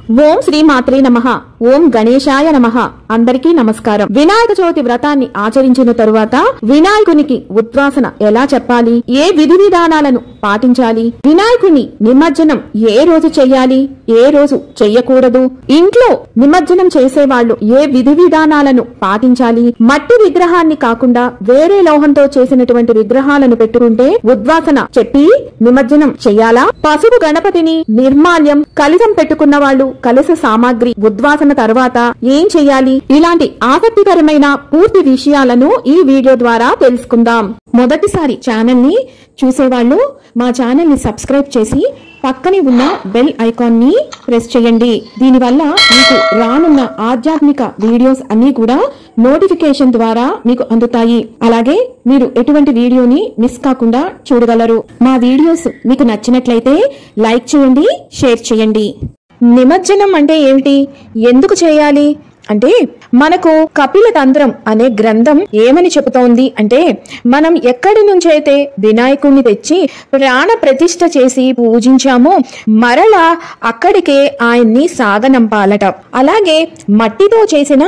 ఓం శ్రీ మాత్రే నమః. ఓం గణేశాయ నమః. అందరికీ నమస్కారం. వినాయక చవితి వ్రతాన్ని ఆచరించిన తరువాత వినాయకునికి ఉద్వాసన ఎలా చెప్పాలి, ఏ విధి విధానాలను పాటించాలి, వినాయకుని నిమజ్జనం ఏ రోజు చెయ్యాలి, ఏ రోజు చెయ్యకూడదు, ఇంట్లో నిమజ్జనం చేసేవాళ్లు ఏ విధి విధానాలను పాటించాలి, మట్టి విగ్రహాన్ని కాకుండా వేరే లోహంతో చేసినటువంటి విగ్రహాలను పెట్టుకుంటే ఉద్వాసన చెప్పి నిమజ్జనం చెయ్యాలా, పసుపు గణపతిని, నిర్మాల్యం, కలశం పెట్టుకున్న వాళ్ళు కలశ సామాగ్రి ఉద్వాసన తర్వాత ఏం చెయ్యాలి, ఇలాంటి ఆసక్తికరమైన పూర్తి విషయాలను ఈ వీడియో ద్వారా తెలుసుకుందాం. మొదటిసారి ఛానల్ ని చూసేవాళ్లు మా ఛానల్ ని సబ్స్క్రైబ్ చేసి పక్కనే ఉన్న బెల్ ఐకాన్ ని ప్రెస్ చేయండి. దీనివల్ల మీకు రానున్న ఆధ్యాత్మిక వీడియోస్ అన్ని కూడా నోటిఫికేషన్ ద్వారా మీకు అందుతాయి. అలాగే మీరు ఎటువంటి వీడియోని మిస్ కాకుండా చూడగలరు. మా వీడియోస్ మీకు నచ్చినట్లయితే లైక్ చేయండి, షేర్ చేయండి. నిమజ్జనం అంటే ఏమిటి, ఎందుకు చేయాలి అంటే మనకు కపిల తంత్రం అనే గ్రంథం ఏమని చెబుతోంది అంటే మనం ఎక్కడి నుంచైతే వినాయకుడిని తెచ్చి ప్రాణ ప్రతిష్ఠ చేసి పూజించామో మరలా అక్కడికే ఆయన్ని సాగనంపాలట. అలాగే మట్టితో చేసిన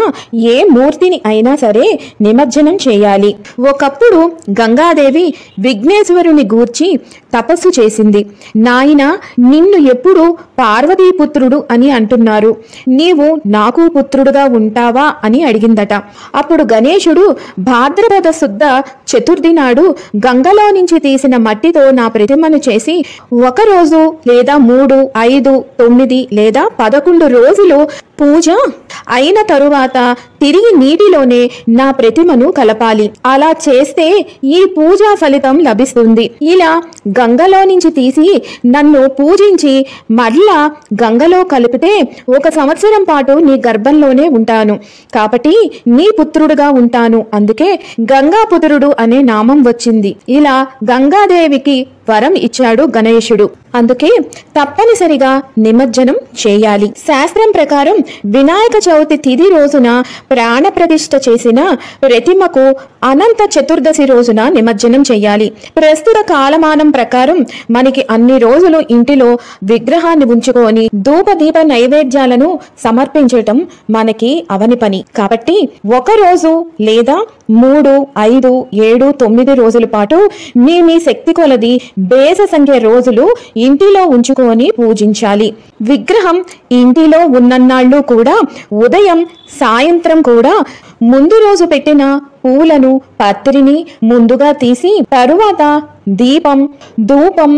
ఏ మూర్తిని అయినా సరే నిమజ్జనం చేయాలి. ఒకప్పుడు గంగాదేవి విఘ్నేశ్వరుని గూర్చి తపస్సు చేసింది. నాయన, నిన్ను ఎప్పుడు పార్వతీపుత్రుడు అని అంటున్నారు, నీవు నాకు పుత్రుడుగా ఉంటావా అని అడిగిందట. అప్పుడు గణేశుడు భాద్రపద శుద్ధ చతుర్థి నాడు గంగలో నుంచి తీసిన మట్టితో నా ప్రతిమను చేసి 1 రోజు లేదా 3, 5, 9 లేదా 11 రోజులు పూజ అయిన తరువాత తిరిగి నీటిలోనే నా ప్రతిమను కలపాలి. అలా చేస్తే ఈ పూజా ఫలితం లభిస్తుంది. ఇలా గంగలో నుంచి తీసి నన్ను పూజించి మళ్ళా గంగలో కలిపితే 1 సంవత్సరం పాటు నీ గర్భంలోనే ఉంటాను, కాబట్టి నీ పుత్రుడుగా ఉంటాను. అందుకే గంగాపుత్రుడు అనే నామం వచ్చింది. ఇలా గంగాదేవికి వరం ఇచ్చాడు గణేశుడు. అందుకే తప్పనిసరిగా నిమజ్జనం చేయాలి. శాస్త్రం ప్రకారం వినాయక చవితి తిథి రోజున ప్రాణ ప్రతిష్ఠ చేసిన ప్రతిమకు అనంత చతుర్దశి రోజున నిమజ్జనం చేయాలి. ప్రస్తుత కాలమానం ప్రకారం మనకి అన్ని రోజులు ఇంటిలో విగ్రహాన్ని ఉంచుకొని ధూప దీప నైవేద్యాలను సమర్పించటం మనకి అవని పని. కాబట్టి 1 రోజు లేదా 3, 5, 7, 9 రోజుల పాటు మీ శక్తి కొలది బేస సంఖ్య రోజులు ఇంటిలో ఉంచుకొని పూజించాలి. విగ్రహం ఇంటిలో ఉన్నన్నాళ్ళు కూడా ఉదయం సాయంత్రం కూడా ముందు రోజు పెట్టిన పూలను పత్రిని ముందుగా తీసి తరువాత దీపం, ధూపం,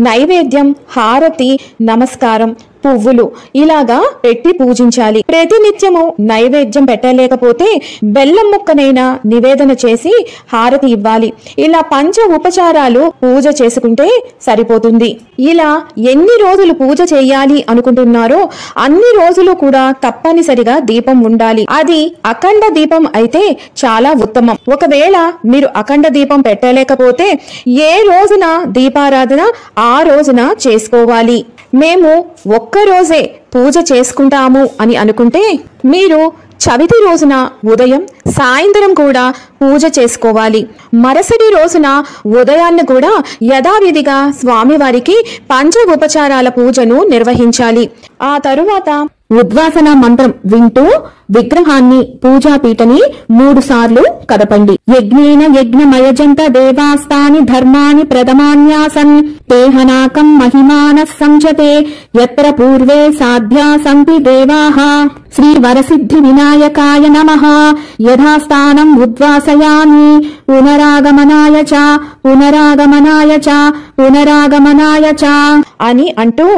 నైవేద్యం, హారతి, నమస్కారం, పువ్వులు ఇలాగా పెట్టి పూజించాలి. ప్రతినిత్యము నైవేద్యం పెట్టలేకపోతే బెల్లం ముక్కనైనా నివేదన చేసి హారతి ఇవ్వాలి. ఇలా పంచ ఉపచారాలు పూజ చేసుకుంటే సరిపోతుంది. ఇలా ఎన్ని రోజులు పూజ చేయాలి అనుకుంటున్నారో అన్ని రోజులు కూడా తప్పనిసరిగా దీపం ఉండాలి. అది అఖండ దీపం అయితే చాలా ఉత్తమం. ఒకవేళ మీరు అఖండ దీపం పెట్టలేకపోతే ఏ రోజున దీపారాధన ఆ రోజున చేసుకోవాలి. మేము 1 రోజే పూజ చేసుకుంటాము అని అనుకుంటే మీరు చవితి రోజున ఉదయం సాయంత్రం కూడా పూజ చేసుకోవాలి. మరుసటి రోజున ఉదయాన్ని కూడా యథావిధిగా స్వామివారికి పంచ ఉపచారాల పూజను నిర్వహించాలి. ఆ తరువాత ఉద్వాసన మంత్రం వింటూ విగ్రహాన్ని పూజాపీఠని 3 సార్లు కదపండి. యజ్ఞేన యజ్ఞమయజంత దేవాస్తాని ధర్మాని ప్రథమాన్యాసన్ తేహనాకం మహిమానః సంచతే యత్ర పూర్వే సాధ్యా సంతి దేవాః. శ్రీ వరసిద్ధి వినాయకాయ నమః. యథాస్థానం ఉద్వాసయామి. పునరాగమనాయ చ పునరాగమనాయ చ పునరాగమనాయ చ అని అంటూ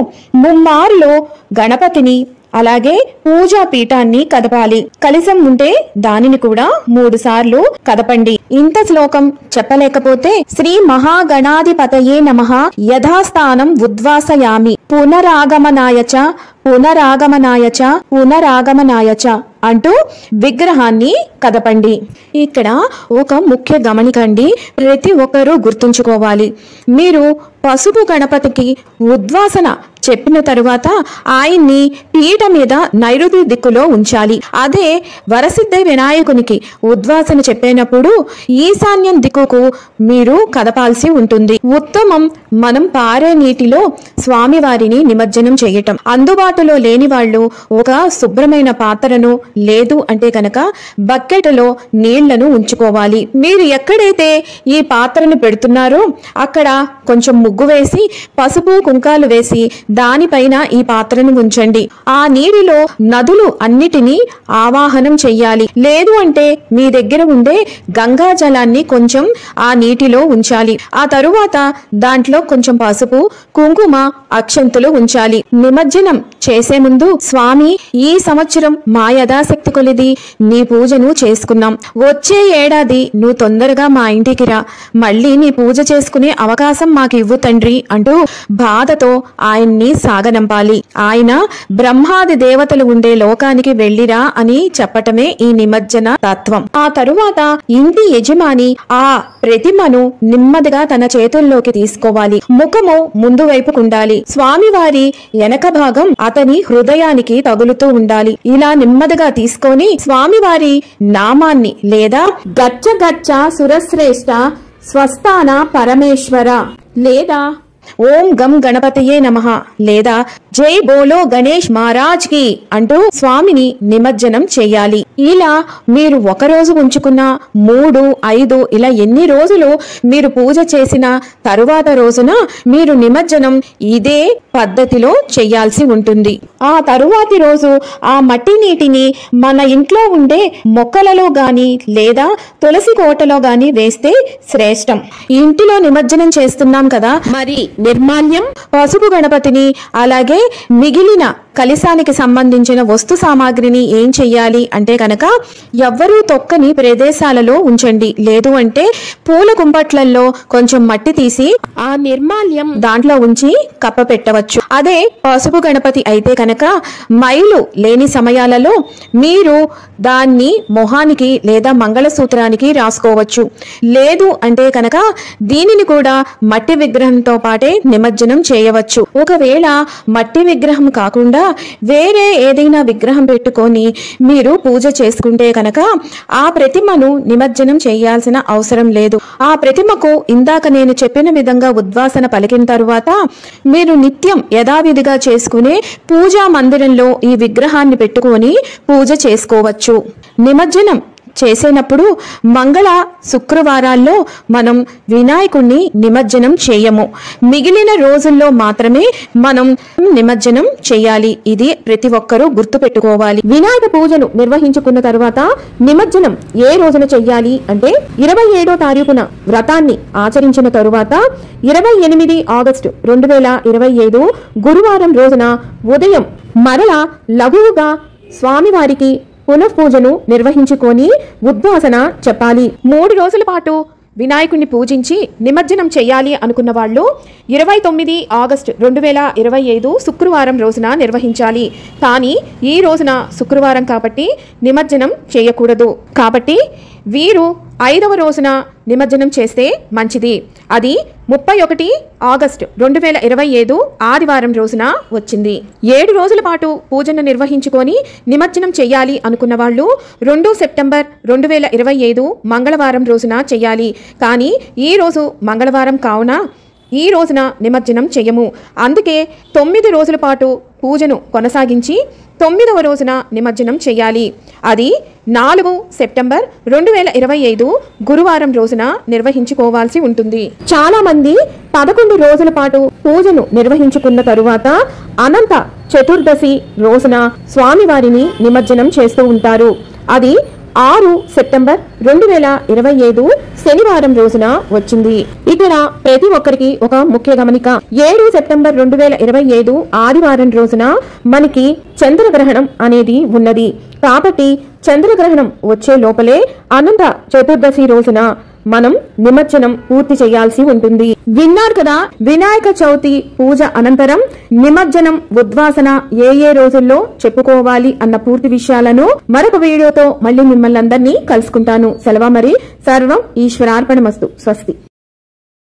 ముమ్మార్లు గణపతిని అలాగే పూజా పీఠాన్ని కదపాలి. కలశం ఉంటే దానిని కూడా 3 సార్లు కదపండి. ఇంత శ్లోకం చెప్పలేకపోతే శ్రీ మహాగణాధిపతయే నమః యథాస్థానం ఉద్వాసయామి పునరాగమనాయ చ పునరాగమనాయ చ పునరాగమనాయ చ అంటూ విగ్రహాన్ని కదపండి. ఇక్కడ ఒక ముఖ్య గమనికండి, ప్రతి ఒక్కరూ గుర్తుంచుకోవాలి. మీరు పసుపు గణపతికి ఉద్వాసన చెప్పిన తరువాత ఆయన్ని పీట మీద నైరుతి దిక్కులో ఉంచాలి. అదే వరసిద్ధి వినాయకునికి ఉద్వాసన చెప్పినప్పుడు ఈశాన్యం దిక్కుకు మీరు కదపాల్సి ఉంటుంది. ఉత్తమం మనం పారే నీటిలో స్వామివారిని నిమజ్జనం చేయటం. అందుబాటులో లేని వాళ్ళు ఒక శుభ్రమైన పాత్రను లేదు అంటే కనుక బకెట్లో నీళ్లను ఉంచుకోవాలి. మీరు ఎక్కడైతే ఈ పాత్రను పెడుతున్నారో అక్కడ కొంచెం ముగ్గు వేసి పసుపు కుంకాలు వేసి దానిపైన ఈ పాత్రను ఉంచండి. ఆ నీటిలో నదులు అన్నిటినీ ఆవాహనం చెయ్యాలి. లేదు అంటే మీ దగ్గర ఉండే గంగా జలాన్ని కొంచెం ఆ నీటిలో ఉంచాలి. ఆ తరువాత దాంట్లో కొంచెం పసుపు కుంకుమ అక్షంతులు ఉంచాలి. నిమజ్జనం చేసే ముందు స్వామి, ఈ సంవత్సరం మా యథాశక్తి కొలిది నీ పూజను చేసుకున్నాం. వచ్చే ఏడాది నువ్వు తొందరగా మా ఇంటికి రా, మళ్ళీ నీ పూజ చేసుకునే అవకాశం మాకు ఇవ్వు తండ్రి అంటూ బాధతో ఆయన్ని సాగనంపాలి. ఆయన బ్రహ్మాది దేవతలు ఉండే లోకానికి వెళ్ళిరా అని చెప్పటమే ఈ నిమజ్జన తత్వం. ఆ తరువాత ఇంటి యజమాని ఆ ప్రతిమను నెమ్మదిగా తన చేతుల్లోకి తీసుకోవాలి. ముఖము ముందు వైపుకుండాలి. స్వామివారి వెనక భాగం అతని హృదయానికి తగులుతూ ఉండాలి. ఇలా నెమ్మదిగా తీసుకొని స్వామివారి నామాన్ని లేదా గచ్చ గచ్చ సురశ్రేష్ఠ స్వస్థాన పరమేశ్వర లేదా ఓం గం గణపతియే నమః లేదా జై బోలో గణేష్ మహారాజ్ కి అంటూ స్వామిని నిమజ్జనం చేయాలి. ఇలా మీరు ఒక రోజు ఉంచుకున్న 3, 5 ఇలా ఎన్ని రోజులు మీరు పూజ చేసిన తరువాత రోజున మీరు నిమజ్జనం ఇదే పద్ధతిలో చేయాల్సి ఉంటుంది. ఆ తరువాతి రోజు ఆ మట్టి నీటిని మన ఇంట్లో ఉండే మొక్కలలో గాని లేదా తులసి కోటలో గాని వేస్తే శ్రేష్టం. ఇంటిలో నిమజ్జనం చేస్తున్నాం కదా, మరి నిర్మాల్యం పసుపు గణపతిని అలాగే మిగిలిన కలిశానికి సంబంధించిన వస్తు సామాగ్రిని ఏం చెయ్యాలి అంటే కనుక ఎవ్వరూ తొక్కని ప్రదేశాలలో ఉంచండి. లేదు అంటే పూల కుంపట్లలో కొంచెం మట్టి తీసి ఆ నిర్మాల్యం దాంట్లో ఉంచి కప్ప పెట్టవచ్చు. అదే పసుపు గణపతి అయితే కనుక మైలు లేని సమయాలలో మీరు దాన్ని మొహానికి లేదా మంగళసూత్రానికి రాసుకోవచ్చు. లేదు అంటే కనుక దీనిని కూడా మట్టి విగ్రహంతో పాటే నిమజ్జనం చేయవచ్చు. ఒకవేళ మట్టి విగ్రహం కాకుండా వేరే ఏదైనా విగ్రహం పెట్టుకొని మీరు పూజ చేసుకుంటే కనుక ఆ ప్రతిమను నిమజ్జనం చేయాల్సిన అవసరం లేదు. ఆ ప్రతిమకు ఇందాక నేను చెప్పిన విధంగా ఉద్వాసన పలికిన తరువాత మీరు నిత్యం యథావిధిగా చేసుకునే పూజా మందిరంలో ఈ విగ్రహాన్ని పెట్టుకొని పూజ చేసుకోవచ్చు. నిమజ్జనం చేసేటప్పుడు మంగళ శుక్రవారాల్లో మనం వినాయకుణ్ణి నిమజ్జనం చేయము. మిగిలిన రోజుల్లో మాత్రమే మనం నిమజ్జనం చేయాలి. ఇది ప్రతి ఒక్కరూ గుర్తు పెట్టుకోవాలి. వినాయక పూజను నిర్వహించుకున్న తరువాత నిమజ్జనం ఏ రోజున చెయ్యాలి అంటే 27వ తారీఖున వ్రతాన్ని ఆచరించిన తరువాత 28 ఆగస్టు 2025 గురువారం రోజున ఉదయం మరలా లఘువుగా స్వామివారికి పునఃపూజను నిర్వహించుకొని ఉద్వాసన చెప్పాలి. 3 రోజుల పాటు వినాయకుడిని పూజించి నిమజ్జనం చేయాలి అనుకున్న వాళ్ళు 29 ఆగస్టు 2025 శుక్రవారం రోజున నిర్వహించాలి. కానీ ఈ రోజున శుక్రవారం కాబట్టి నిమజ్జనం చేయకూడదు. కాబట్టి వీరు 5వ రోజున నిమజ్జనం చేస్తే మంచిది. అది 31 ఆగస్టు 2025 ఆదివారం రోజున వచ్చింది. 7 రోజుల పాటు పూజను నిర్వహించుకొని నిమజ్జనం చెయ్యాలి అనుకున్న వాళ్ళు 2 సెప్టెంబర్ 2025 మంగళవారం రోజున చెయ్యాలి. కానీ ఈ రోజు మంగళవారం కావున ఈ రోజున నిమజ్జనం చెయ్యము. అందుకే 9 రోజుల పాటు పూజను కొనసాగించి 9వ రోజున నిమజ్జనం చెయ్యాలి. అది 4 సెప్టెంబర్ 2025 గురువారం రోజున నిర్వహించుకోవాల్సి ఉంటుంది. చాలా మంది 11 రోజుల పాటు పూజను నిర్వహించుకున్న తరువాత అనంత చతుర్దశి రోజున స్వామివారిని నిమజ్జనం చేస్తూ ఉంటారు. అది 6 సెప్టెంబర్ 2025 శనివారం రోజున వచ్చింది. ఇక్కడ ప్రతి ఒక్కరికి ఒక ముఖ్య గమనిక. 7 సెప్టెంబర్ 2025 ఆదివారం రోజున మనకి చంద్రగ్రహణం అనేది ఉన్నది. కాబట్టి చంద్రగ్రహణం వచ్చే లోపలే అనంత చతుర్దశి రోజున మనం నిమజ్జనం పూర్తి చేయాల్సి ఉంటుంది. విన్నారు కదా, వినాయక చవితి పూజ అనంతరం నిమజ్జనం ఉద్వాసన ఏ రోజుల్లో చెప్పుకోవాలి అన్న పూర్తి విషయాలను మరొక వీడియోతో మళ్ళీ మిమ్మల్ని అందరినీ కలుసుకుంటాను. సెలవు మరి. సర్వం ఈశ్వరార్పణమస్తు. స్వస్తి.